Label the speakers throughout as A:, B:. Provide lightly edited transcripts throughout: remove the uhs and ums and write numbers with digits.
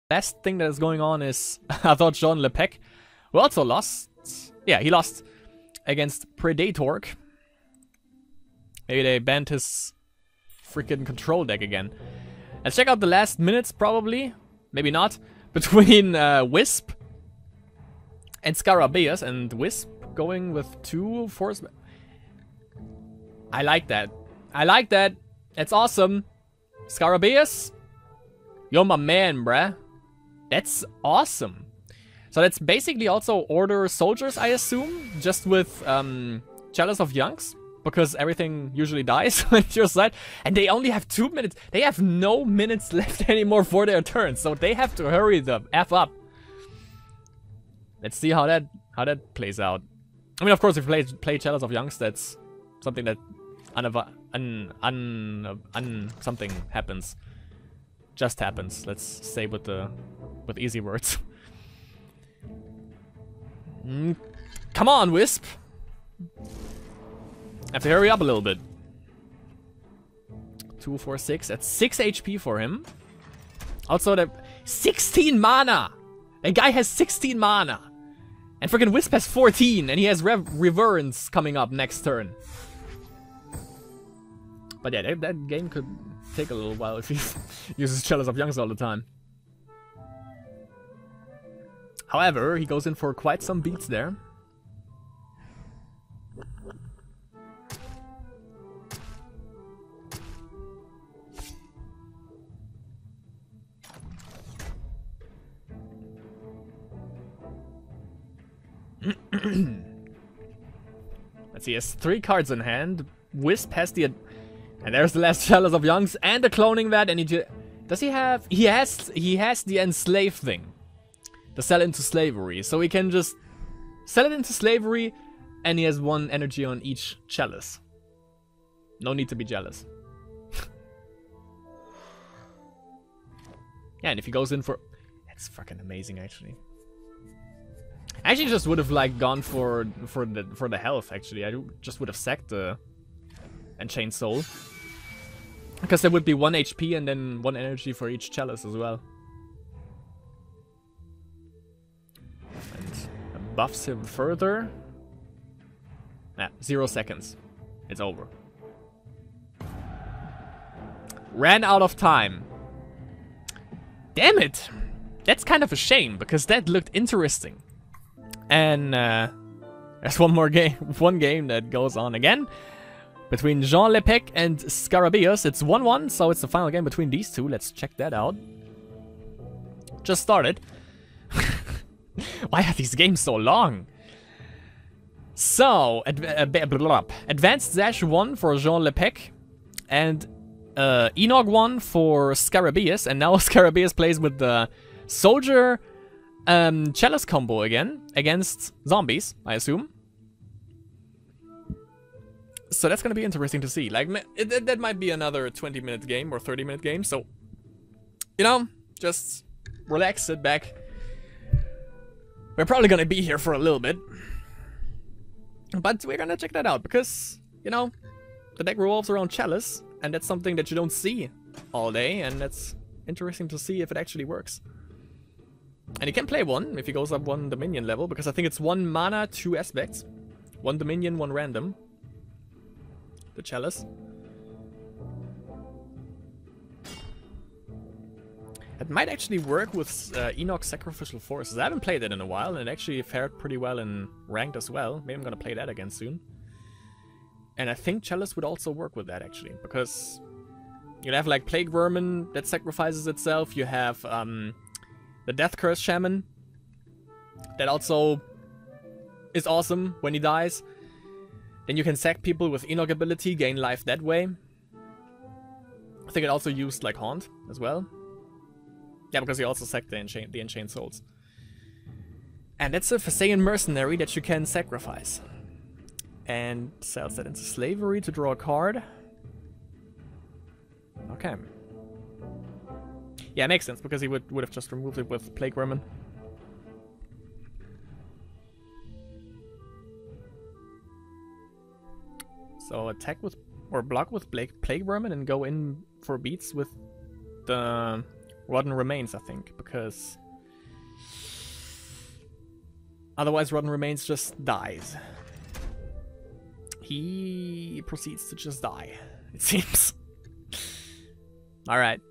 A: last thing that is going on is I thought Jean Lepec, who also lost. Yeah, he lost against Predator. Maybe they banned his freaking control deck again. Let's check out the last minutes, probably. Maybe not. Between Wisp and Scarabeus, and Wisp going with 2 force. I like that. I like that. It's awesome. Scarabeus, you're my man, bruh. That's awesome. So that's basically also Order soldiers, I assume, just with Chalice of Youngs, because everything usually dies on your side, and they only have 2 minutes. They have no minutes left anymore for their turn, so they have to hurry the F up. Let's see how that plays out. I mean, of course, if you play Chalice of Youngs, that's something that something happens. Just happens. Let's say with easy words. Come on, Wisp. Have to hurry up a little bit. 2, 4, 6. That's 6 HP for him. Also, the 16 mana. A guy has 16 mana. And freaking Wisp has 14. And he has Reverence coming up next turn. But yeah, that game could take a little while if he uses Chalice of Youngs all the time. However, he goes in for quite some beats there. Let's see, he has 3 cards in hand. Wisp has the... And there's the last Chalice of Youngs and the cloning vat, and does he have... He has the enslave thing. The sell into slavery. So he can just sell it into slavery, and he has 1 energy on each Chalice. No need to be jealous. Yeah, and if he goes in for... That's fucking amazing, actually. I actually just would have like gone for the health. Actually, I just would have sacked the Enchained Soul, because there would be 1 HP and then 1 energy for each Chalice as well. And buffs him further. Nah, 0 seconds. It's over. Ran out of time. Damn it! That's kind of a shame, because that looked interesting. And there's one game that goes on again between Jean Lepec and Scarabeus. It's 1-1, so it's the final game between these two. Let's check that out. Just started. Why are these games so long? So, Advanced Dash 1 for Jean Lepec, and Enoch 1 for Scarabeus, and now Scarabeus plays with the Soldier Chalice combo again, against zombies, I assume. So that's gonna be interesting to see. Like, that might be another 20-minute game or 30-minute game, so, you know, just relax, sit back. We're probably gonna be here for a little bit, but we're gonna check that out, because, you know, the deck revolves around Chalice, and that's something that you don't see all day, and that's interesting to see if it actually works. And he can play 1 if he goes up 1 Dominion level, because I think it's 1 mana, 2 aspects. 1 Dominion, 1 random. The Chalice. It might actually work with Enoch Sacrificial Forces. I haven't played it in a while, and it actually fared pretty well in Ranked as well. Maybe I'm gonna play that again soon. And I think Chalice would also work with that, actually, because you'll have like Plague Vermin that sacrifices itself. You have the Death Curse Shaman that also is awesome when he dies. Then you can sack people with Enoch ability, gain life that way. I think it also used like Haunt as well. Yeah, because he also sacked the Enchained Souls. And that's a Phasean Mercenary that you can sacrifice. And sells that into slavery to draw a card. Okay. Yeah, it makes sense, because he would have just removed it with Plague Vermin. So attack with, or block with Plague Vermin and go in for beats with the Rotten Remains, I think, because otherwise Rotten Remains just dies. He proceeds to just die, it seems. Alright.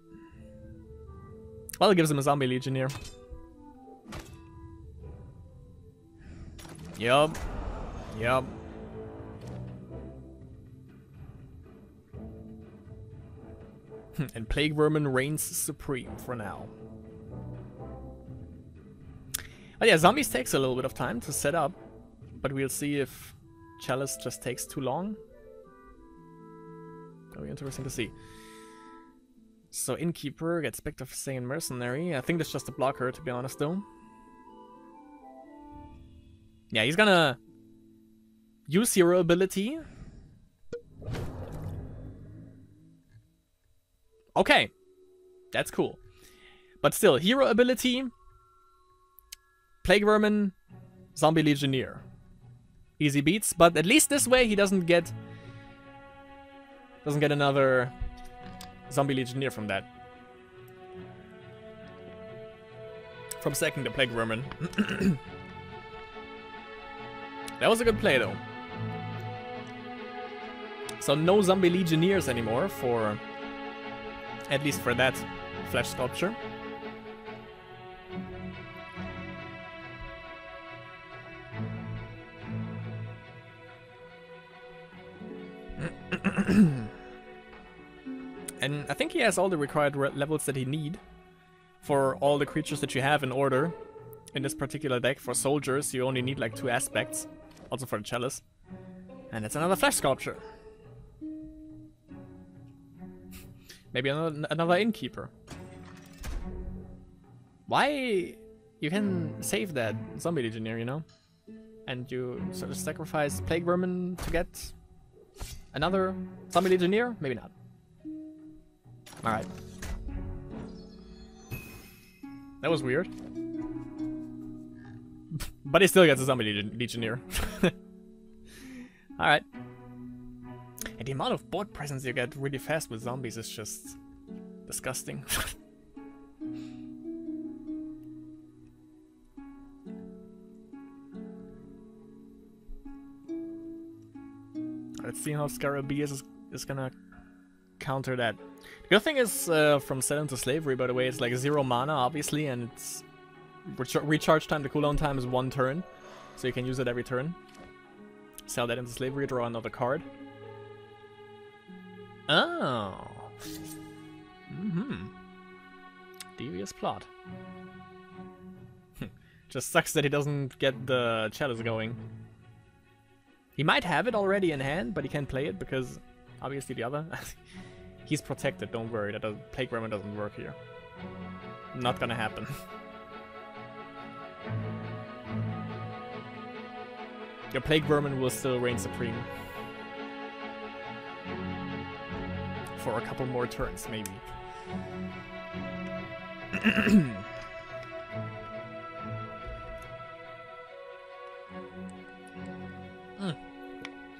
A: Well, it gives him a Zombie Legionnaire. Yup. Yup. And Plague Vermin reigns supreme for now. But yeah, Zombies takes a little bit of time to set up, but we'll see if Chalice just takes too long. That'll be interesting to see. So Innkeeper gets picked up for saying Mercenary. I think that's just a blocker, to be honest, though. Yeah, he's gonna use Hero ability. Okay, that's cool. But still, Hero ability, Plague Vermin, Zombie Legionnaire. Easy beats, but at least this way he doesn't get another Zombie Legionnaire from that. From second to Plague Vermin. That was a good play though. So no Zombie Legionnaires anymore for, at least for that flesh sculpture. And I think he has all the required levels that he need for all the creatures that you have in order in this particular deck. For soldiers, you only need like 2 aspects. Also for the Chalice. And it's another flesh sculpture. Maybe another Innkeeper. Why? You can save that Zombie Legionnaire, you know? And you sort of sacrifice Plague Vermin to get another Zombie Legionnaire? Maybe not. Alright. That was weird. But he still gets a Zombie Legionnaire. Alright. And the amount of board presence you get really fast with zombies is just disgusting. Let's see how Scarabeus is gonna counter that. The good thing is, from Set into Slavery, by the way, it's like 0 mana, obviously, and it's recharge time, the cooldown time is 1 turn, so you can use it every turn. Sell that into Slavery, draw another card. Oh. Devious plot. Just sucks that he doesn't get the Chalice going. He might have it already in hand, but he can't play it because obviously the other... He's protected, don't worry, that Plague Vermin doesn't work here. Not gonna happen. Your Plague Vermin will still reign supreme. For a couple more turns, maybe.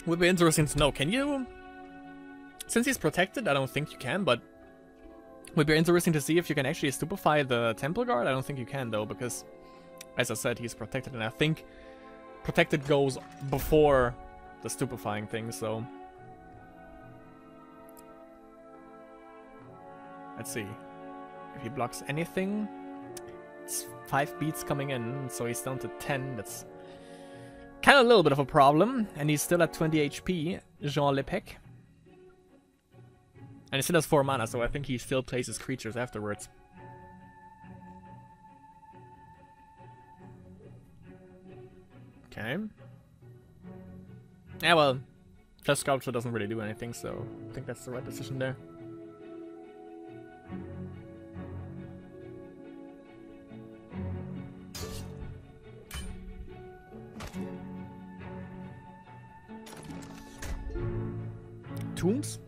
A: Would be interesting to know, can you... Since he's protected, I don't think you can, but... Would be interesting to see if you can actually stupefy the Temple Guard. I don't think you can, though, because... As I said, he's protected, and I think... Protected goes before the stupefying thing, so... Let's see. If he blocks anything... It's 5 beats coming in, so he's down to 10. That's... kind of a little bit of a problem, and he's still at 20 HP, Jean Lepec. And he still has 4 mana, so I think he still plays his creatures afterwards. Okay. Yeah, well, Flesh Sculpture doesn't really do anything, so I think that's the right decision there. Tombs?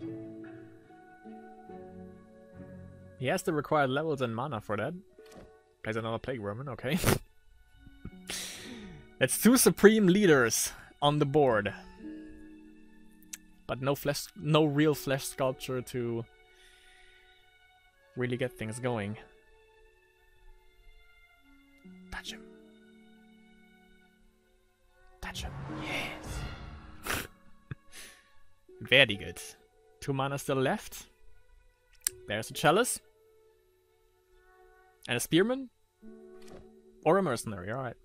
A: He has the required levels and mana for that. Plays another Plague Vermin, okay. That's 2 Supreme Leaders on the board. But no real Flesh Sculpture to really get things going. Touch him. Touch him. Yes. Very good. 2 mana still left. There's a Chalice. And a Spearman. Or a Mercenary, alright.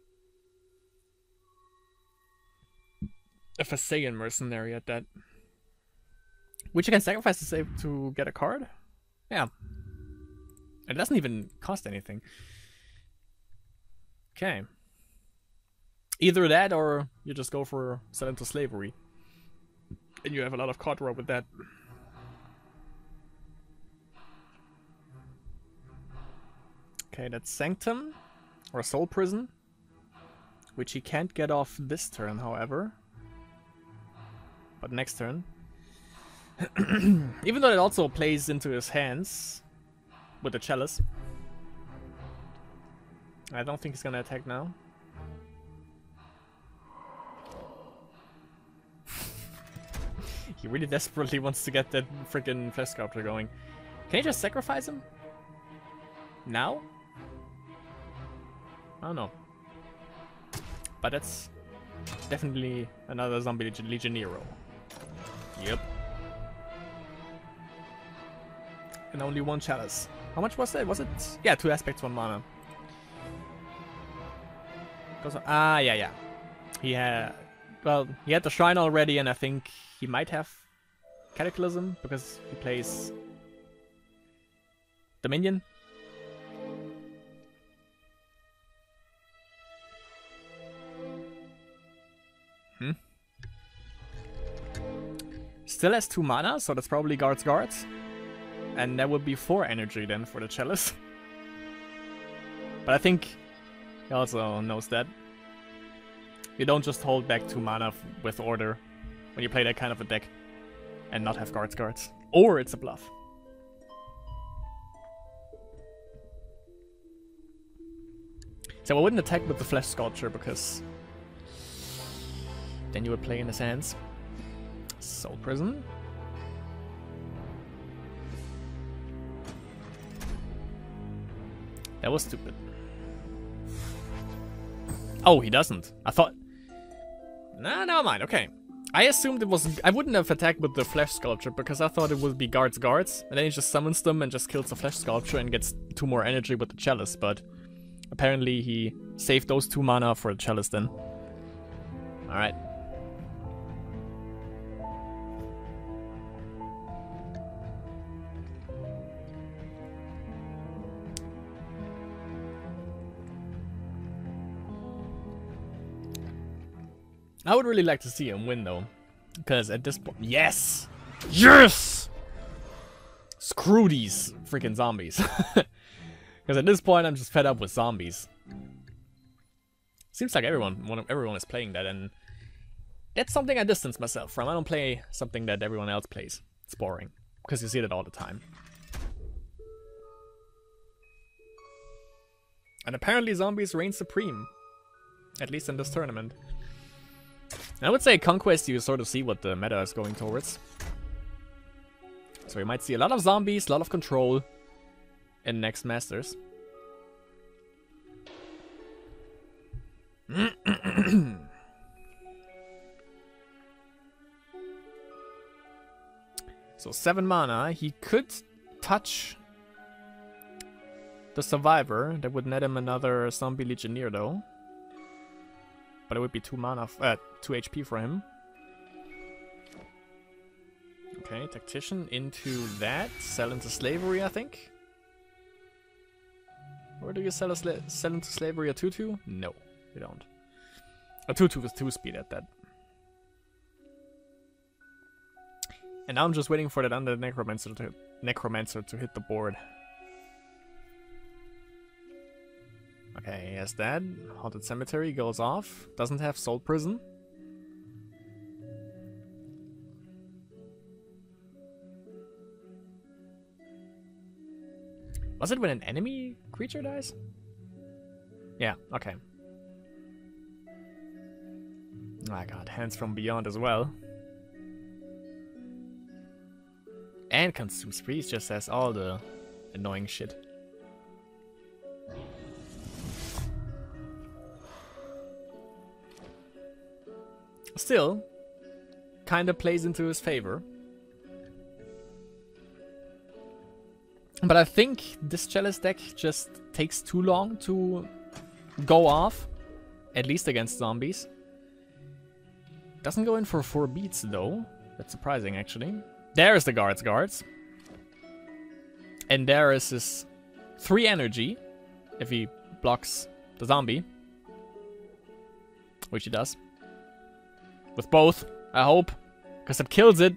A: A Phasean Mercenary at that. Which you can sacrifice to save to get a card? Yeah. It doesn't even cost anything. Okay. Either that or you just go for Sell into Slavery. And you have a lot of card draw with that. Okay, that's Sanctum. Or Soul Prison. Which he can't get off this turn, however. But next turn. Even though it also plays into his hands. With the Chalice. I don't think he's gonna attack now. He really desperately wants to get that freaking Flesh Sculpture going. Can you just sacrifice him? Now? I don't know. But that's definitely another Zombie Legionnaire roll. Yep. And only 1 Chalice. How much was that? Was it? Yeah, 2 aspects, 1 mana. Yeah. He had... Well, he had the Shrine already, and I think he might have Cataclysm, because he plays Dominion. Still has 2 mana, so that's probably Guards. And that would be 4 energy then for the Chalice. But I think he also knows that. You don't just hold back 2 mana with Order when you play that kind of a deck and not have Guards. Or it's a bluff. So I wouldn't attack with the Flesh Sculpture because then you would play in his hands. Soul Prison. That was stupid. Oh, he doesn't. I thought... Nah, never mind. Okay. I assumed it was... I wouldn't have attacked with the Flesh Sculpture because I thought it would be Guards. And then he just summons them and just kills the Flesh Sculpture and gets 2 more energy with the Chalice. But apparently he saved those 2 mana for the Chalice then. Alright. I would really like to see him win though, because at this point, yes! Screw these freaking zombies. Because at this point, I'm just fed up with zombies. Seems like everyone is playing that, and that's something I distance myself from. I don't play something that everyone else plays. It's boring, because you see it all the time. And apparently zombies reign supreme, at least in this tournament. I would say Conquest, you sort of see what the meta is going towards. So you might see a lot of zombies, a lot of control in next Masters. So 7 mana, he could touch the Survivor. That would net him another Zombie Legionnaire though. But it would be 2 mana, 2 HP for him. Okay, Tactician into that. Sell into Slavery, I think. Or do you sell into Slavery a 2/2? No, you don't. A 2/2 with 2 speed at that. And now I'm just waiting for that Undead Necromancer to hit the board. Okay, he has that. Haunted Cemetery goes off. Doesn't have Soul Prison. Was it when an enemy creature dies? Yeah, okay. I got Hands from Beyond as well. And Consumes Priest just has all the annoying shit. Still, kind of plays into his favor. But I think this Chalice deck just takes too long to go off, at least against zombies. Doesn't go in for 4 beats though. That's surprising actually. There's the guards. And there is his 3 energy if he blocks the zombie. Which he does. With both, I hope. Because it kills it.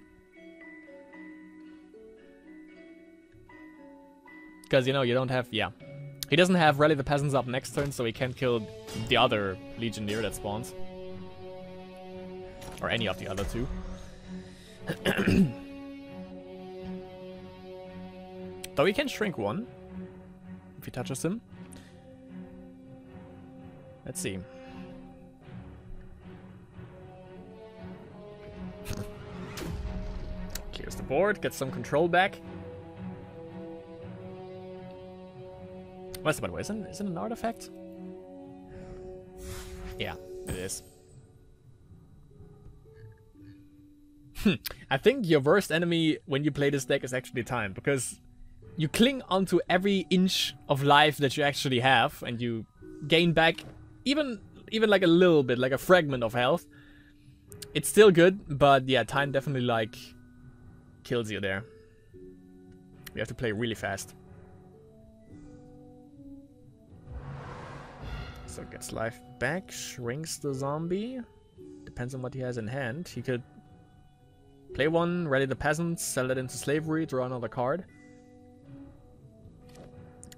A: Because, you know, you don't have... Yeah. He doesn't have Rally the Peasants up next turn, so he can't kill the other Legionnaire that spawns. Or any of the other 2. Though he can shrink 1. If he touches him. Let's see. Clears the board, gets some control back. What's the, by the way, is it an artifact? Yeah, it is. I think your worst enemy when you play this deck is actually time, because you cling onto every inch of life that you actually have, and you gain back even like a little bit, like a fragment of health. It's still good, but yeah, time definitely like kills you there. You have to play really fast. So gets life back, shrinks the zombie. Depends on what he has in hand. He could play 1, Rally the Peasants, sell it into slavery, draw another card.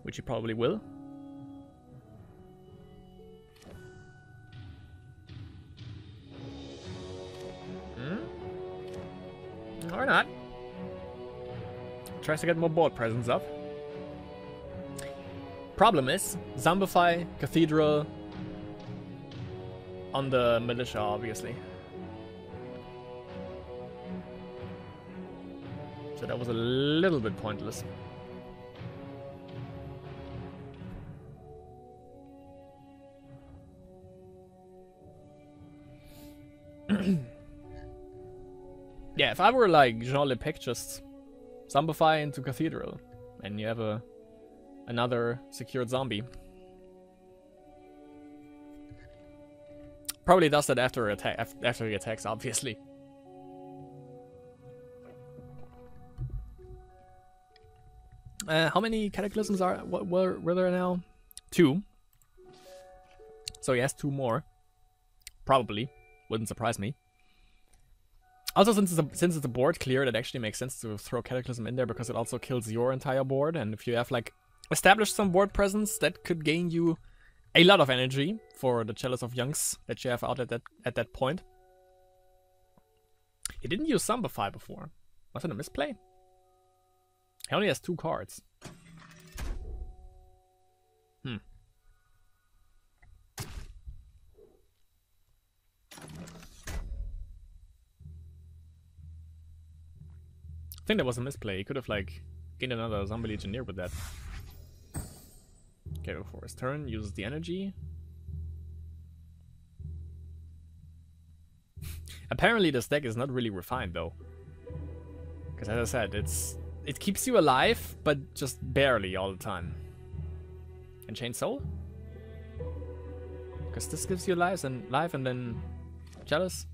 A: Which he probably will. Or not. Tries to get more board presence up. Problem is, zombify Cathedral on the militia, obviously. So that was a little bit pointless. Yeah, if I were like Jean Lepec, just zombify into Cathedral, and you have another secured zombie. Probably does that after he attacks, obviously. How many cataclysms were there now? 2. So he has 2 more. Probably. Wouldn't surprise me. Also, since it's a board clear, it actually makes sense to throw Cataclysm in there, because it also kills your entire board, and if you have, like, established some board presence, that could gain you a lot of energy for the Chalice of Youngs that you have out at that point. He didn't use Zombify before. Was it a misplay? He only has 2 cards. I think that was a misplay. He could have, like, gained another Zombie Legionnaire with that. Okay, before his turn, uses the energy. Apparently this deck is not really refined, though. Because as I said, it keeps you alive, but just barely all the time. And Chain Soul? Because this gives you life, and then Chalice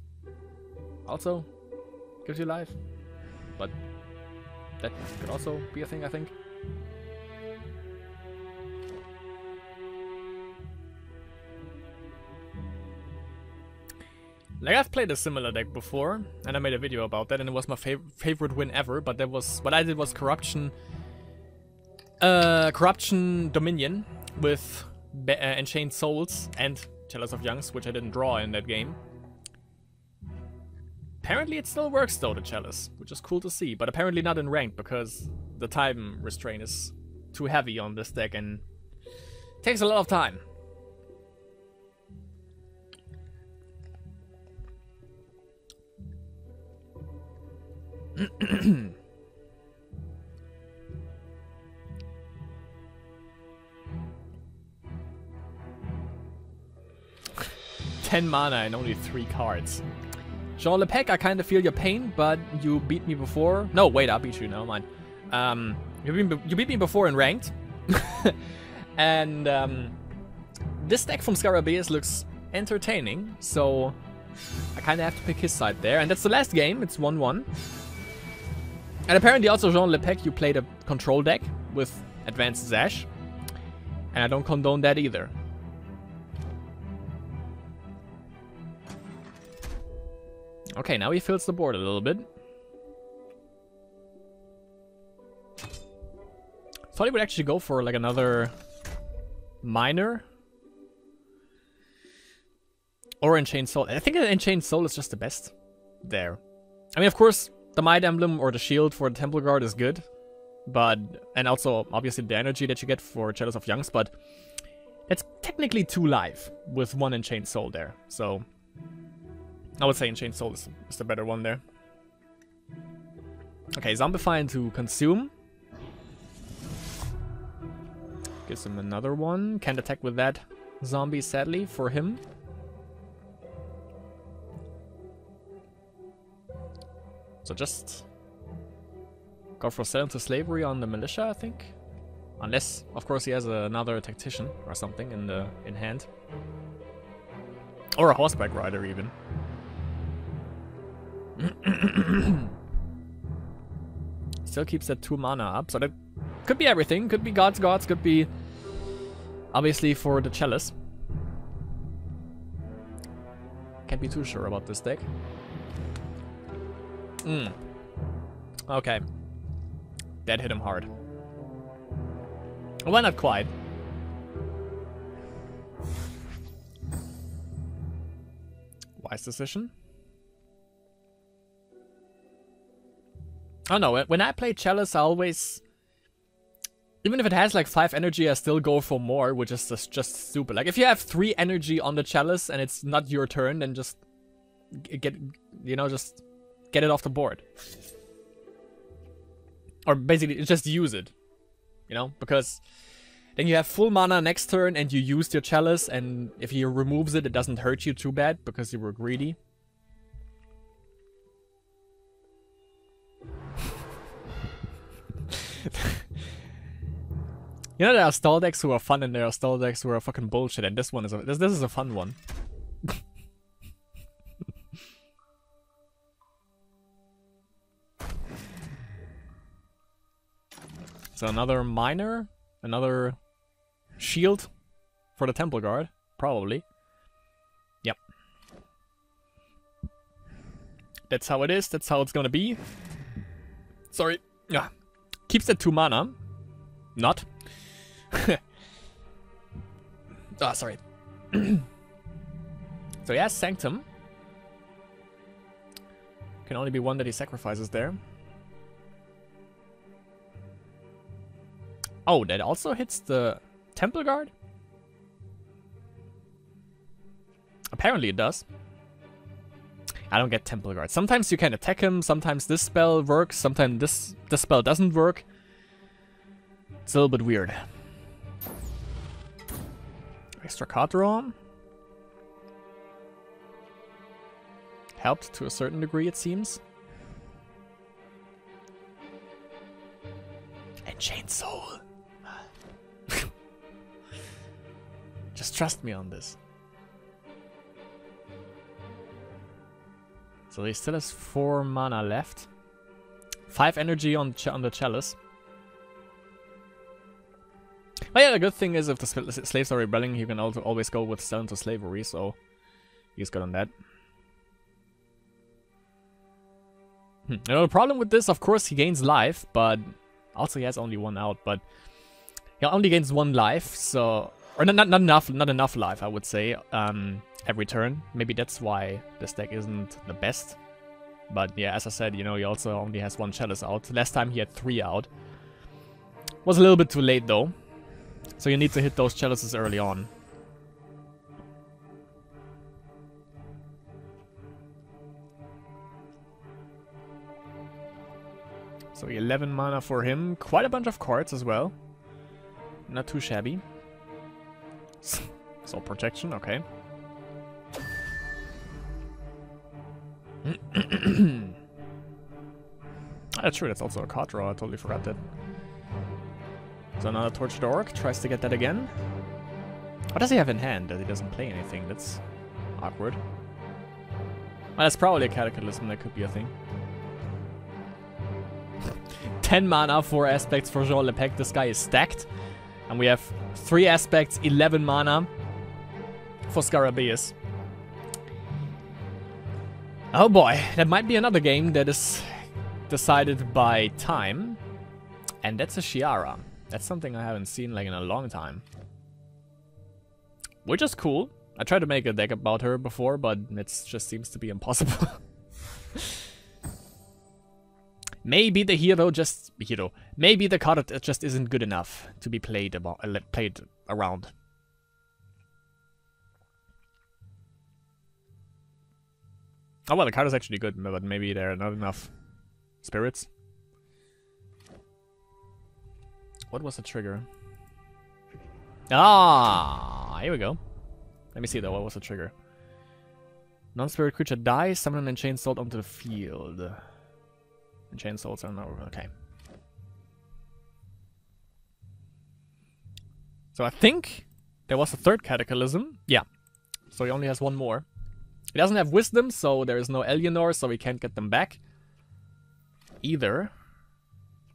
A: also gives you life. But that could also be a thing, I think. Like, I've played a similar deck before, and I made a video about that, and it was my favorite win ever, but that was, what I did was Corruption Dominion with Enchained Souls and Chalice of Youngs, which I didn't draw in that game. Apparently it still works though, the Chalice, which is cool to see, but apparently not in ranked, because the time restraint is too heavy on this deck and takes a lot of time. $10 mana and only 3 cards. Jean Lepec, I kind of feel your pain, but you beat me before. No, wait, I beat you. Never mind. You beat me before in ranked. And this deck from Scarabeus looks entertaining, so I kind of have to pick his side there. And that's the last game. It's 1-1. And apparently also, Jean Lepec, you played a control deck with Advanced Zash. And I don't condone that either. Okay, now he fills the board a little bit. Thought he would actually go for like another Miner. Or Enchained Soul. I think Enchained Soul is just the best there. I mean, of course, the Might Emblem or the Shield for the Temple Guard is good. But, and also, obviously, the energy that you get for Chalice of Youngs, but that's technically 2 life with 1 Enchained Soul there. So, I would say Enchained Soul is the better one there. Okay, Zombify into Consume. Gives him another one. Can't attack with that zombie, sadly, for him. So just go for Sell into Slavery on the Militia, I think. Unless, of course, he has another Tactician or something in hand. Or a Horseback Rider, even. Still keeps that 2 mana up, so that could be everything. Could be Gods, could be obviously for the Chalice. Can't be too sure about this deck. Okay. That hit him hard. Well, not quite. Wise decision. Oh no, when I play Chalice, I always... Even if it has like 5 energy, I still go for more, which is just stupid. Like, if you have 3 energy on the Chalice and it's not your turn, then just get it off the board. Or basically, just use it. You know? Because then you have full mana next turn and you used your Chalice, and if he removes it, it doesn't hurt you too bad because you were greedy. You know, there are stall decks who are fun and there are stall decks who are fucking bullshit, and this one is this is a fun one. So another Miner, another Shield for the Temple Guard, probably. Yep. That's how it is, that's how it's gonna be. Sorry. Yeah. Keeps that 2 mana. Not. Ah, sorry. So he has Sanctum. Can only be one that he sacrifices there. Oh, that also hits the Temple Guard? Apparently it does. I don't get Temple Guard. Sometimes you can attack him, sometimes this spell works, sometimes this spell doesn't work. It's a little bit weird. Extra card draw. Helped to a certain degree, it seems. Enchained Soul. Just trust me on this. So he still has 4 mana left. 5 energy on the Chalice. But yeah, the good thing is if the slaves are rebelling, you can also always go with Sell into Slavery, so he's good on that. You know, the problem with this, of course, he gains life, but also he has only 1 out, but he only gains 1 life, so... Or not enough life, I would say, every turn. Maybe that's why this deck isn't the best. But yeah, as I said, you know, he also only has 1 Chalice out. Last time he had 3 out. Was a little bit too late, though. So you need to hit those Chalices early on. So 11 mana for him. Quite a bunch of cards as well. Not too shabby. Soul Protection, okay. That's true, that's also a card draw, I totally forgot that. So another Tortured Orc tries to get that again. What does he have in hand that he doesn't play anything? That's awkward. Well, that's probably a Cataclysm, that could be a thing. 10 mana, 4 aspects for Jean Lepec. This guy is stacked. And we have 3 aspects, 11 mana for Scarabeus. Oh boy, that might be another game that is decided by time. And that's a Shiara. That's something I haven't seen like in a long time. Which is cool. I tried to make a deck about her before, but it just seems to be impossible. Maybe the hero just... Maybe the card just isn't good enough to be played around. Oh well, the card is actually good, but maybe there are not enough spirits. What was the trigger? Ah, here we go. Let me see though, what was the trigger? Non-spirit creature dies, summon an Enchained Soul onto the field. Enchained Souls are now okay. So I think there was a third Cataclysm. Yeah. So he only has one more. He doesn't have Wisdom, so there is no Eleanor, so we can't get them back. Either.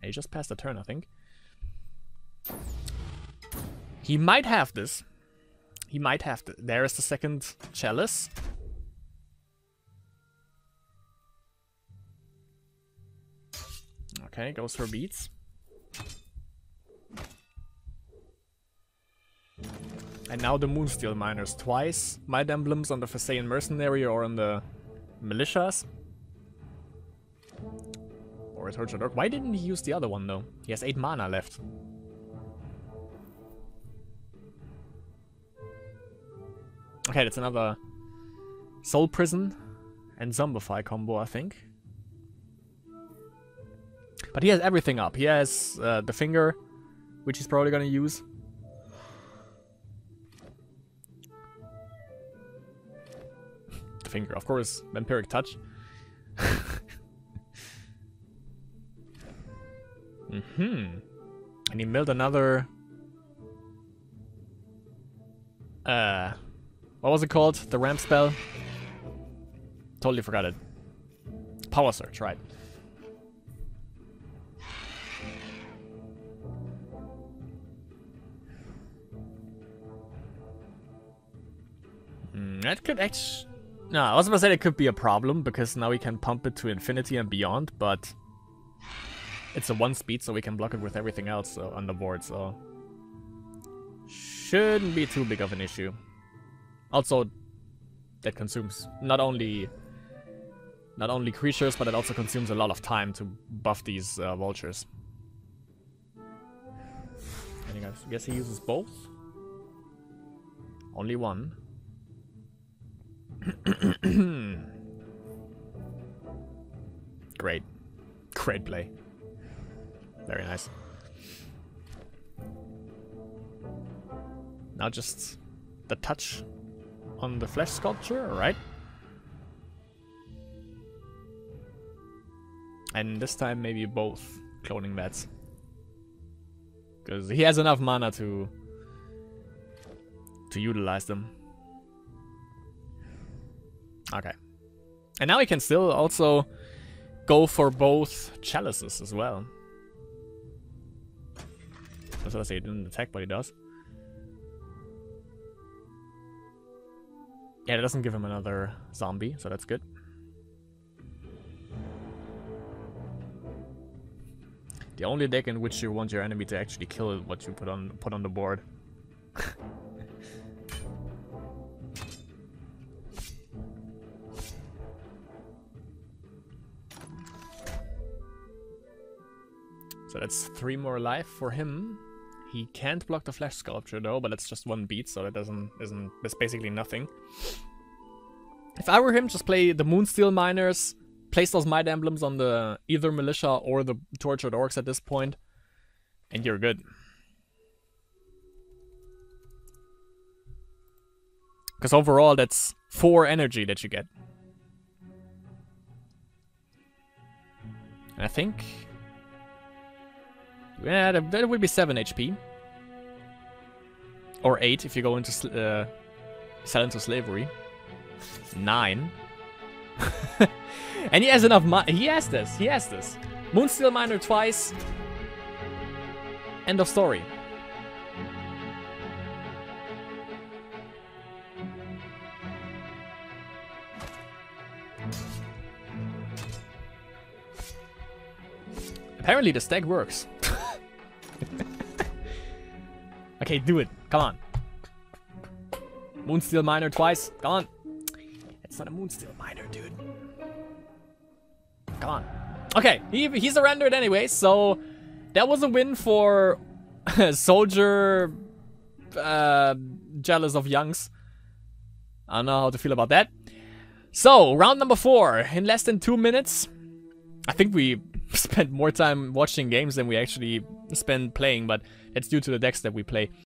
A: He just passed the turn, I think. He might have this. He might have to. There is the second Chalice. Okay, goes for beats. And now the Moonsteel Miners twice. Might Emblems on the Phasean Mercenary or on the Militias. Or a Tortured Orc. Why didn't he use the other one though? He has 8 mana left. Okay, that's another Soul Prison and Zombify combo, I think. But he has everything up. He has the Finger, which he's probably gonna use. The Finger, of course, Vampiric Touch. And he milled another... what was it called? The ramp spell? Totally forgot it. Power Surge, right. That could actually... No, I was about to say it could be a problem, because now we can pump it to infinity and beyond, but... It's a 1 speed, so we can block it with everything else on the board, so... Shouldn't be too big of an issue. Also, that consumes not only creatures, but it also consumes a lot of time to buff these vultures. And I guess he uses both? Only one. Great. Great play. Very nice. Now just the touch on the flesh sculpture, alright. And this time maybe both cloning mats. Because he has enough mana to utilize them. Okay. And now he can still also go for both chalices as well. That's what I say, he didn't attack, but he does. Yeah, it doesn't give him another zombie, so that's good. The only deck in which you want your enemy to actually kill what you put on the board. So that's 3 more life for him. He can't block the flesh sculpture though, but it's just 1 beat, so that that's basically nothing. If I were him, just play the Moonsteel Miners, place those Might Emblems on the either Militia or the Tortured Orcs at this point, and you're good. Because overall, that's 4 energy that you get. I think... Yeah, that would be 7 HP. Or 8 if you go into sell into slavery. 9. And he has enough money. He has this. He has this. Moonsteel Miner twice. End of story. Apparently the stack works. Okay, do it. Come on. Moonsteel Miner twice. Come on. It's not a Moonsteel Miner, dude. Come on. Okay, he surrendered anyway, so that was a win for Soldier Jealous of Youngs. I don't know how to feel about that. So, round number 4. In less than 2 minutes. I think we spent more time watching games than we actually spent playing, but it's due to the decks that we play.